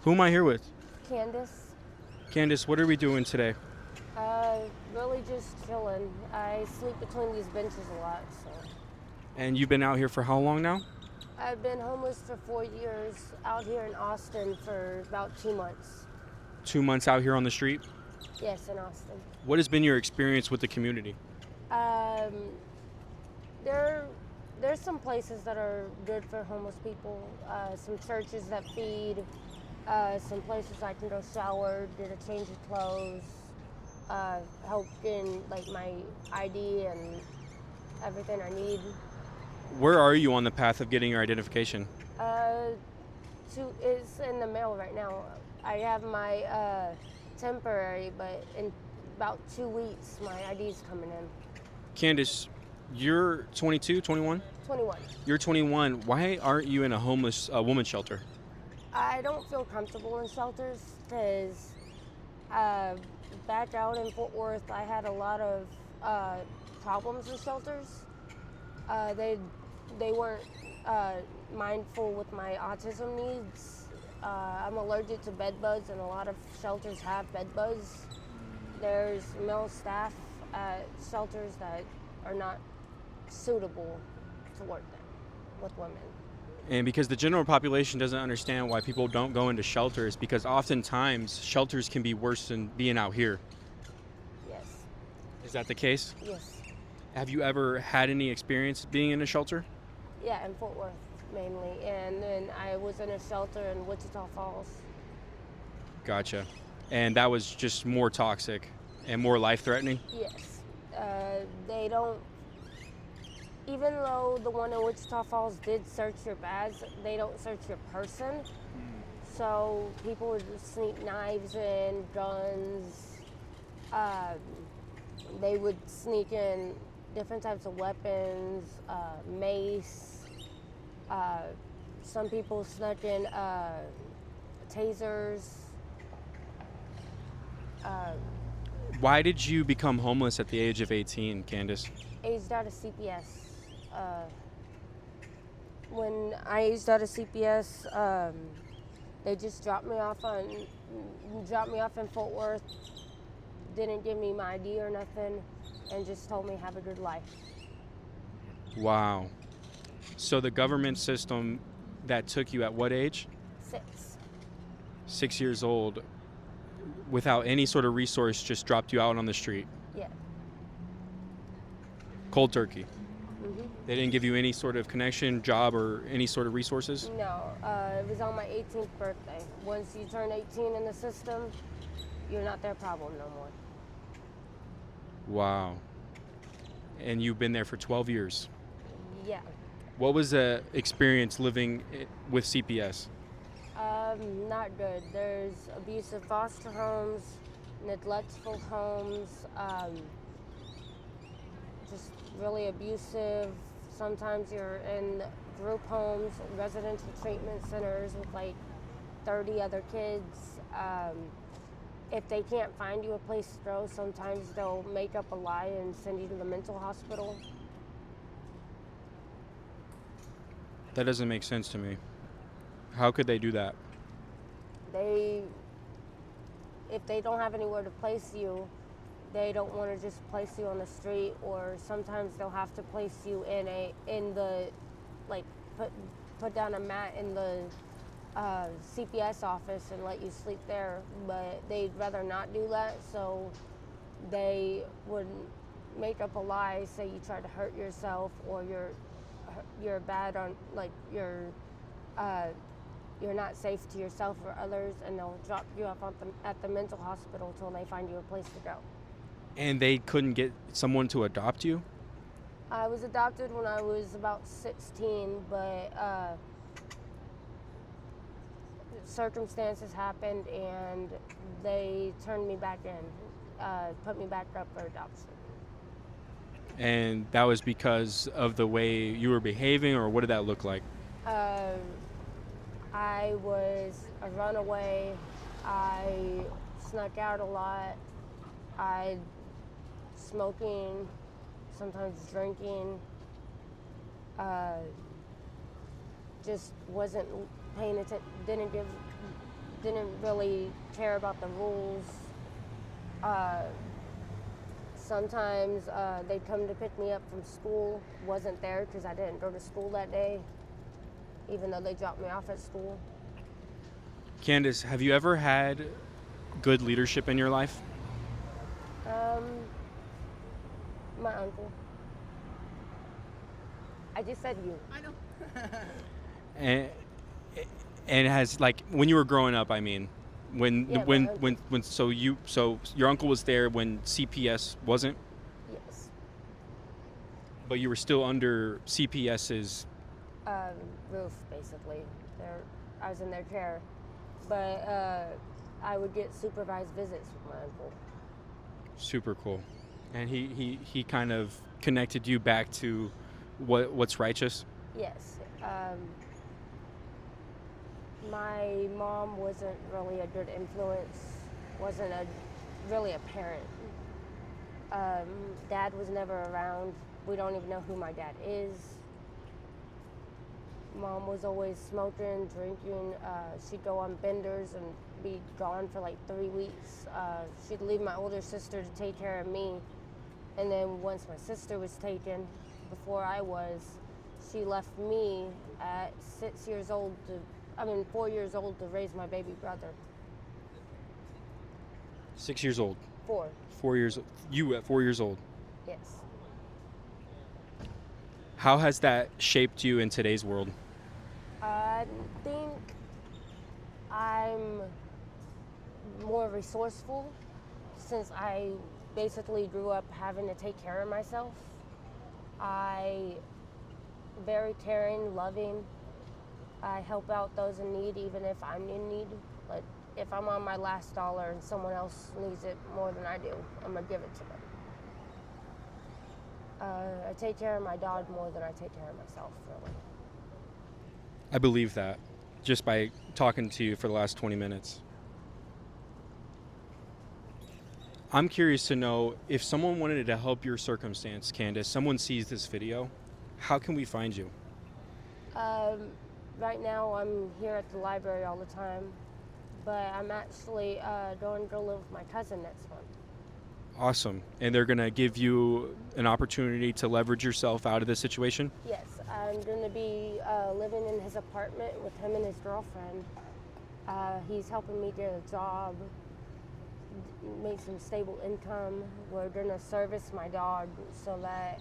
Who am I here with? Candace. Candace, what are we doing today? Really just chilling. I sleep between these benches a lot, so. And you've been out here for how long now? I've been homeless for 4 years, out here in Austin for about 2 months. 2 months out here on the street. Yes, in Austin. What has been your experience with the community? Um, there, there's some places that are good for homeless people. Some churches that feed. Some places I can go shower, get a change of clothes, help in like my ID and everything I need. Where are you on the path of getting your identification? Uh, it's in the mail right now. I have my temporary, but in about 2 weeks, my ID's coming in. Candace, you're 22, 21? 21. You're 21. Why aren't you in a homeless women's shelter? I don't feel comfortable in shelters because back out in Fort Worth, I had a lot of problems in shelters. They weren't mindful with my autism needs. I'm allergic to bed bugs, and a lot of shelters have bed bugs. There's male staff at shelters that are not suitable to work there with women. And because the general population doesn't understand why people don't go into shelters, because oftentimes shelters can be worse than being out here. Yes. Is that the case? Yes. Have you ever had any experience being in a shelter? Yeah, in Fort Worth mainly, and then I was in a shelter in Wichita Falls. Gotcha. And that was just more toxic and more life-threatening? Yes. They don't, even though the one in Wichita Falls did search your bags, they don't search your person. So people would sneak knives in, guns. They would sneak in different types of weapons, mace. Some people snuck in tasers. Why did you become homeless at the age of 18, Candace? Aged out of CPS. When I aged out of CPS, they just dropped me off in Fort Worth. Didn't give me my ID or nothing, and just told me have a good life. Wow. So the government system that took you at what age? 6. 6 years old, without any sort of resource, just dropped you out on the street. Yeah. Cold turkey. Mhm. They didn't give you any sort of connection, job, or any sort of resources? No, it was on my 18th birthday. Once you turn 18 in the system, you're not their problem no more. Wow. And you've been there for 12 years. Yeah. What was the experience living with CPS? Not good. There's abusive foster homes, neglectful homes, just really abusive. Sometimes you're in group homes, residential treatment centers with like 30 other kids. If they can't find you a place to go, sometimes they'll make up a lie and send you to the mental hospital. That doesn't make sense to me. How could they do that? If they don't have anywhere to place you, they don't want to just place you on the street, or sometimes they'll have to place you put down a mat in the CPS office and let you sleep there, but they'd rather not do that, so they would make up a lie, say you tried to hurt yourself, or you're bad on, like you're not safe to yourself or others, and they'll drop you off at the mental hospital till they find you a place to go. And they couldn't get someone to adopt you? I was adopted when I was about 16, but circumstances happened and they turned me back in, put me back up for adoption. And that was because of the way you were behaving, or what did that look like? I was a runaway. I snuck out a lot. I smoking, sometimes drinking. Just wasn't paying attention. didn't really care about the rules. Uh, Sometimes they'd come to pick me up from school, wasn't there because I didn't go to school that day, even though they dropped me off at school. Candace, have you ever had good leadership in your life? Um, my uncle. I just said you. I know. And and has, like, when you were growing up, I mean, when Yeah, when my uncle. when so your uncle was there when CPS wasn't, Yes. but you were still under CPS's. Roof, basically. I was in their care. But I would get supervised visits with my uncle. Super cool. And he kind of connected you back to what's righteous. Yes. My mom wasn't really a good influence, wasn't really a parent. Dad was never around. We don't even know who my dad is. Mom was always smoking, drinking. She'd go on benders and be gone for like 3 weeks. She'd leave my older sister to take care of me. And then once my sister was taken, before I was, she left me at 4 years old to raise my baby brother. 6 years old. 4, 4 years. You at 4 years old. yes. How has that shaped you in today's world? I think I'm more resourceful since I basically grew up having to take care of myself. I very caring, loving. I help out those in need even if I'm in need. Like if I'm on my last dollar and someone else needs it more than I do, I'm gonna give it to them. I take care of my dog more than I take care of myself, really. I believe that just by talking to you for the last 20 minutes. I'm curious to know if someone wanted to help your circumstance, Candace, someone sees this video, how can we find you? Right now I'm here at the library all the time, but I'm actually going to go live with my cousin next month. Awesome. And they're going to give you an opportunity to leverage yourself out of this situation? Yes, I'm going to be living in his apartment with him and his girlfriend. He's helping me get a job, make some stable income. We're going to service my dog so that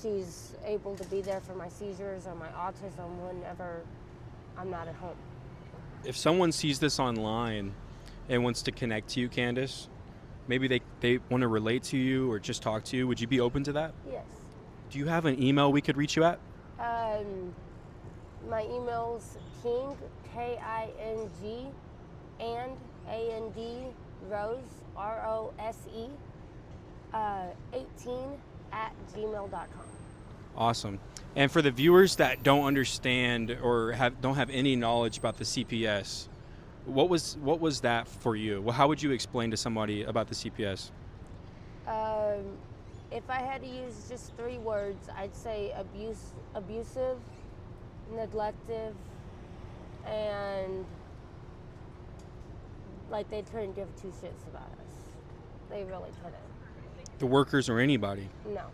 she's able to be there for my seizures or my autism whenever I'm not at home. If someone sees this online and wants to connect to you, Candace, maybe they want to relate to you or just talk to you, would you be open to that? Yes. Do you have an email we could reach you at? My email's King, K-I-N-G, and A-N-D, Rose, R-O-S-E, 18@gmail.com. Awesome. And for the viewers that don't understand or don't have any knowledge about the CPS, what was that for you? Well, how would you explain to somebody about the CPS? If I had to use just 3 words, I'd say abusive, neglective, and like they couldn't give 2 shits about us. They really couldn't. The workers or anybody? No.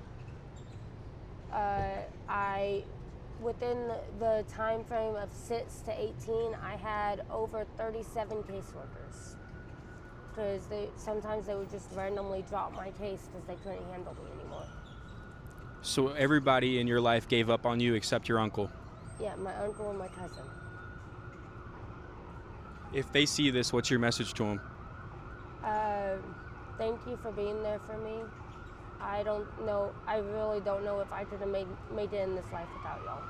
Within the time frame of 6 to 18, I had over 37 caseworkers. Because sometimes they would just randomly drop my case because they couldn't handle me anymore. So everybody in your life gave up on you except your uncle? Yeah, my uncle and my cousin. If they see this, what's your message to them? Thank you for being there for me. I really don't know if I could have made it in this life without y'all.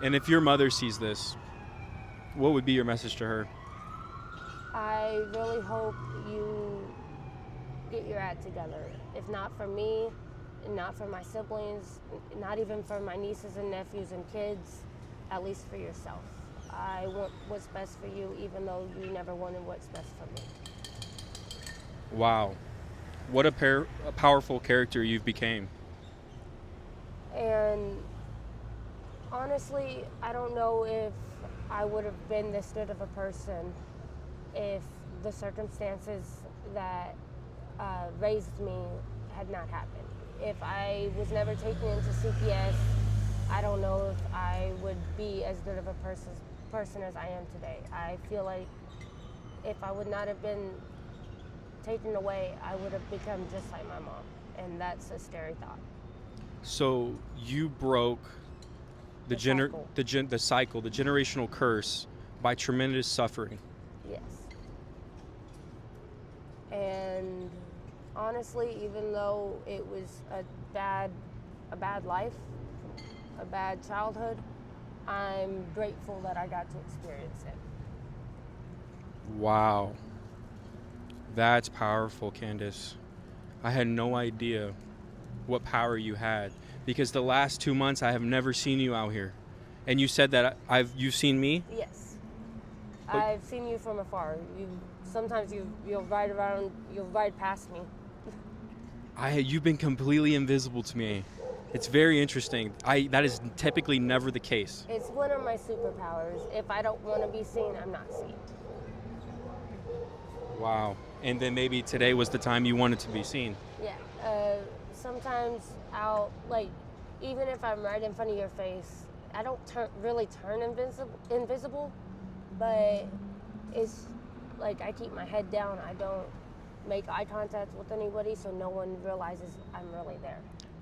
And if your mother sees this, what would be your message to her? I really hope you get your act together. If not for me, and not for my siblings, not even for my nieces and nephews and kids, at least for yourself. I want what's best for you, even though you never wanted what's best for me. Wow. What a powerful character you've became. And honestly, I don't know if I would have been this good of a person if the circumstances that raised me had not happened. If I was never taken into CPS, I don't know if I would be as good of a person as I am today. I feel like if I would not have been taken away, I would have become just like my mom, and that's a scary thought. So you broke the cycle. the cycle, the generational curse by tremendous suffering. Yes. And honestly, even though it was a bad life, a bad childhood, I'm grateful that I got to experience it. Wow. That's powerful, Candace. I had no idea what power you had, because the last 2 months I have never seen you out here. And you said that you've seen me? Yes. But I've seen you from afar. Sometimes you'll ride past me. you've been completely invisible to me. It's very interesting. That is typically never the case. It's one of my superpowers. If I don't want to be seen, I'm not seen. Wow. And then maybe today was the time you wanted to be seen. Yeah. Sometimes even if I'm right in front of your face, I don't really turn invisible, but it's like I keep my head down. I don't make eye contact with anybody, so no one realizes I'm really there.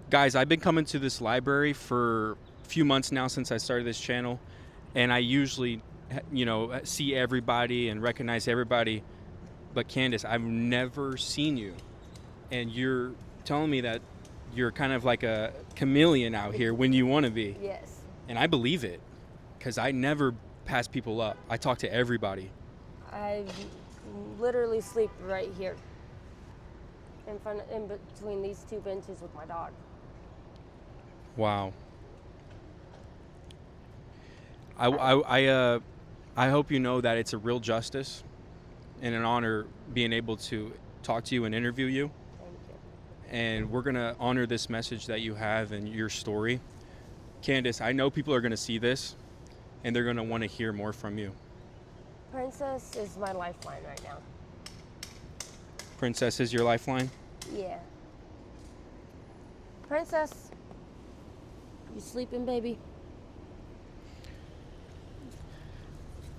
Guys, I've been coming to this library for a few months now since I started this channel, and I usually, see everybody and recognize everybody. But Candace, I've never seen you, and you're telling me that you're kind of like a chameleon out here when you want to be. Yes. And I believe it, because I never pass people up. I talk to everybody. I literally sleep right here, in between these two benches with my dog. Wow. I hope you know that it's a real justice and an honor being able to talk to you and interview you. Thank you. And we're going to honor this message that you have and your story. Candace, I know people are going to see this and they're going to want to hear more from you. Princess is my lifeline right now. Princess is your lifeline? Yeah. Princess, you sleeping, baby?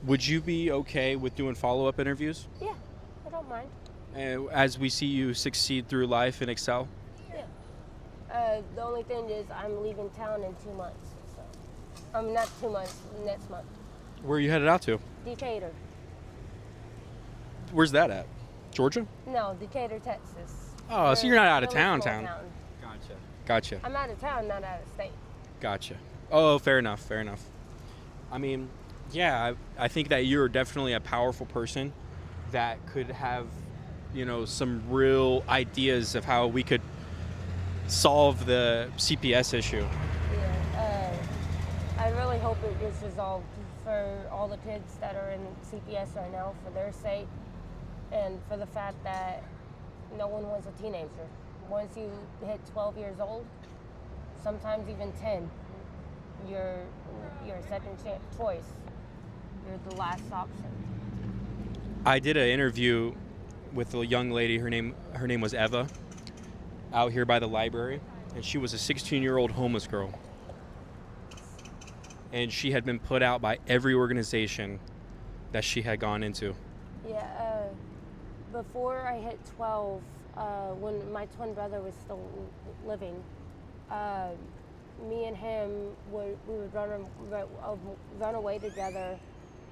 Would you be okay with doing follow-up interviews? Yeah, I don't mind. As we see you succeed through life and excel? Yeah. The only thing is I'm leaving town in 2 months. So, not 2 months, next month. Where are you headed out to? Decatur. Where's that at? Georgia? No, Decatur, Texas. Oh, so you're not out of Really town. small Gotcha. I'm out of town, not out of state. Gotcha. Oh, fair enough. I mean, yeah, I think that you're definitely a powerful person that could have, some real ideas of how we could solve the CPS issue. Yeah. I really hope it gets resolved for all the kids that are in CPS right now, for their sake, and for the fact that no one was a teenager. Once you hit 12 years old, sometimes even 10, you're a second choice. You're the last option. I did an interview with a young lady. Her name was Eva, out here by the library, and she was a 16-year-old homeless girl. And she had been put out by every organization that she had gone into. Yeah, before I hit 12, when my twin brother was still living, me and him we would run away together,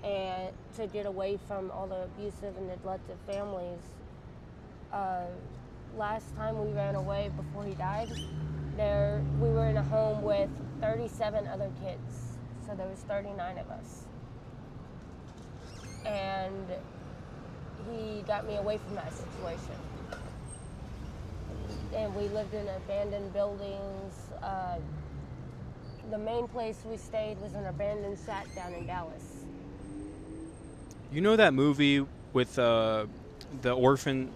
and to get away from all the abusive and neglected families. Last time we ran away before he died, we were in a home with 37 other kids, so there was 39 of us. And he got me away from that situation. And we lived in abandoned buildings. The main place we stayed was an abandoned shack down in Dallas. You know that movie with the orphan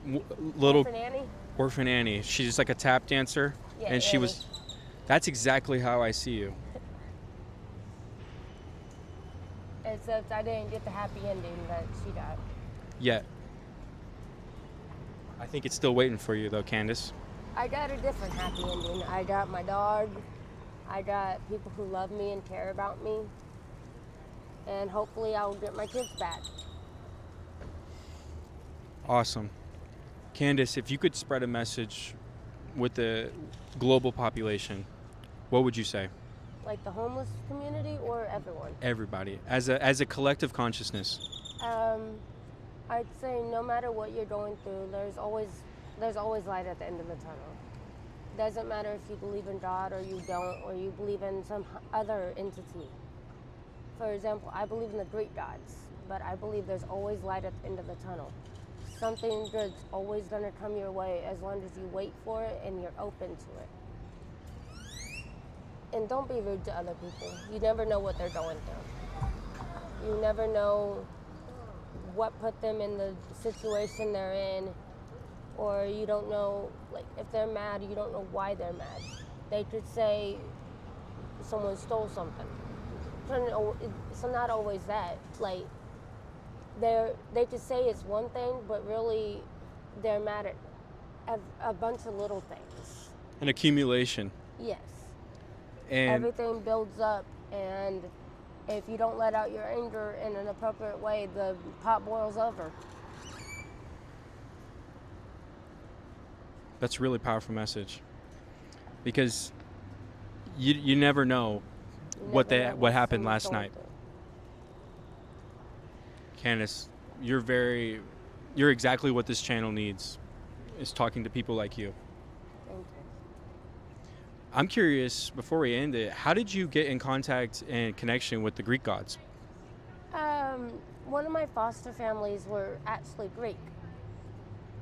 Orphan Annie? Orphan Annie? She's like a tap dancer, Yeah, and she Annie. was. That's exactly how I see you. except I didn't get the happy ending that she got. Yet. I think it's still waiting for you, though, Candace. I got a different happy ending. I got my dog. I got people who love me and care about me. And hopefully I'll get my kids back. Awesome. Candace, if you could spread a message with the global population, what would you say? Like the homeless community or everyone? Everybody, as a collective consciousness. I'd say no matter what you're going through, there's always light at the end of the tunnel. Doesn't matter if you believe in God or you don't, or you believe in some other entity. For example, I believe in the Greek gods, but I believe there's always light at the end of the tunnel. Something good's always going to come your way as long as you wait for it and you're open to it. And don't be rude to other people. You never know what they're going through. You never know what put them in the situation they're in, or you don't know, like, if they're mad, you don't know why they're mad. They could say someone stole something. So not always that. Like, they could say it's one thing, but really they're mad at a bunch of little things. An accumulation. Yes. And Everything builds up, and if you don't let out your anger in an appropriate way, the pot boils over. that's a really powerful message. Because you never know what happened last night. Candace, you're exactly what this channel needs, is talking to people like you. Thank you. I'm curious, before we end it, how did you get in contact and connection with the Greek gods? One of my foster families were actually Greek.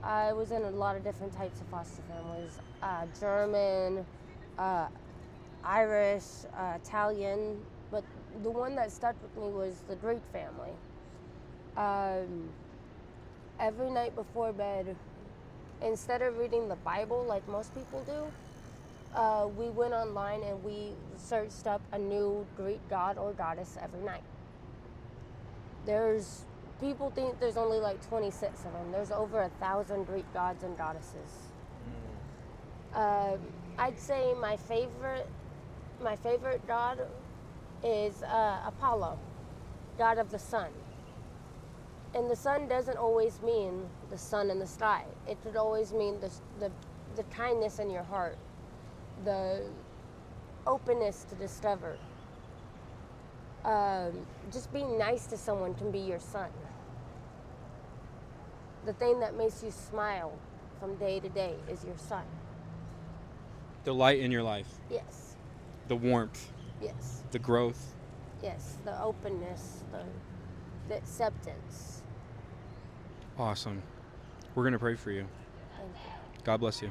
I was in a lot of different types of foster families, German, Irish, Italian, but the one that stuck with me was the Greek family. Every night before bed, instead of reading the Bible like most people do, we went online and we searched up a new Greek god or goddess every night. People think there's only like 26 of them. There's over 1,000 Greek gods and goddesses. I'd say my favorite god is Apollo, god of the sun. And the sun doesn't always mean the sun in the sky. It could always mean the kindness in your heart, the openness to discover. Just being nice to someone can be your sun. The thing that makes you smile from day to day is your sun. The light in your life. Yes. The warmth. Yes. The growth. Yes. The openness, the acceptance. Awesome. We're going to pray for you. Thank you. God bless you.